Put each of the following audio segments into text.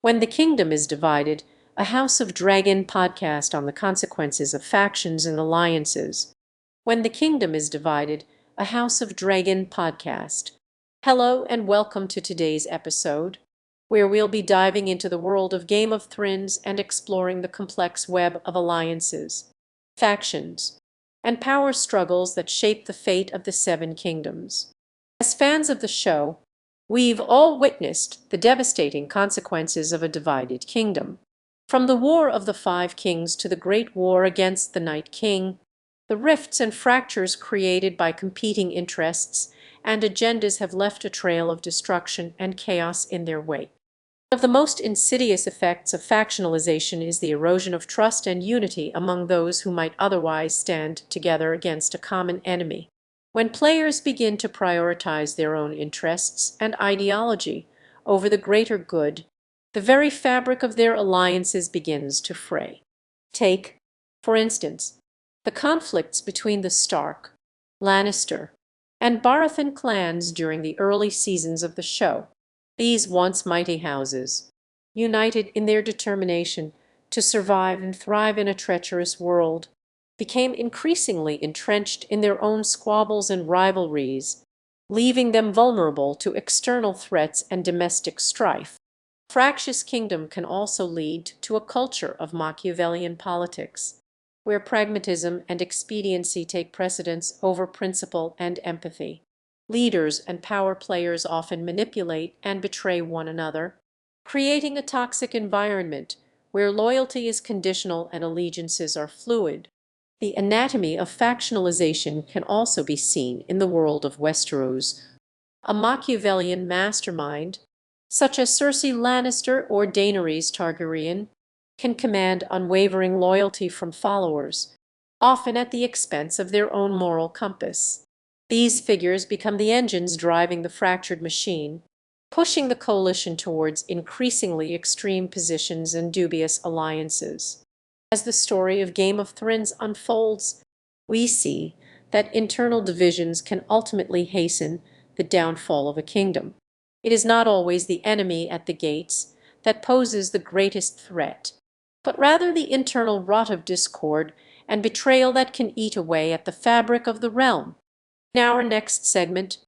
When the Kingdom is Divided, a House of Dragon podcast on the consequences of factions and alliances. When the Kingdom is Divided, a House of Dragon podcast. Hello and welcome to today's episode, where we'll be diving into the world of Game of Thrones and exploring the complex web of alliances, factions, and power struggles that shape the fate of the Seven Kingdoms. As fans of the show, we've all witnessed the devastating consequences of a divided kingdom. From the War of the Five Kings to the Great War against the Night King, the rifts and fractures created by competing interests and agendas have left a trail of destruction and chaos in their wake. One of the most insidious effects of factionalization is the erosion of trust and unity among those who might otherwise stand together against a common enemy. When players begin to prioritize their own interests and ideology over the greater good, the very fabric of their alliances begins to fray. Take, for instance, the conflicts between the Stark, Lannister, and Baratheon clans during the early seasons of the show. These once mighty houses, united in their determination to survive and thrive in a treacherous world, became increasingly entrenched in their own squabbles and rivalries, leaving them vulnerable to external threats and domestic strife. A fractious kingdom can also lead to a culture of Machiavellian politics, where pragmatism and expediency take precedence over principle and empathy. Leaders and power players often manipulate and betray one another, creating a toxic environment where loyalty is conditional and allegiances are fluid. The anatomy of factionalization can also be seen in the world of Westeros. A Machiavellian mastermind, such as Cersei Lannister or Daenerys Targaryen, can command unwavering loyalty from followers, often at the expense of their own moral compass. These figures become the engines driving the fractured machine, pushing the coalition towards increasingly extreme positions and dubious alliances. As the story of Game of Thrones unfolds, we see that internal divisions can ultimately hasten the downfall of a kingdom. It is not always the enemy at the gates that poses the greatest threat, but rather the internal rot of discord and betrayal that can eat away at the fabric of the realm. In our next segment,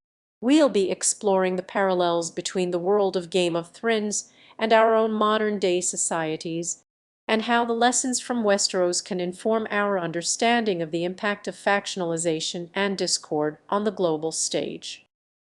we'll be exploring the parallels between the world of Game of Thrones and our own modern-day societies, and how the lessons from Westeros can inform our understanding of the impact of factionalization and discord on the global stage.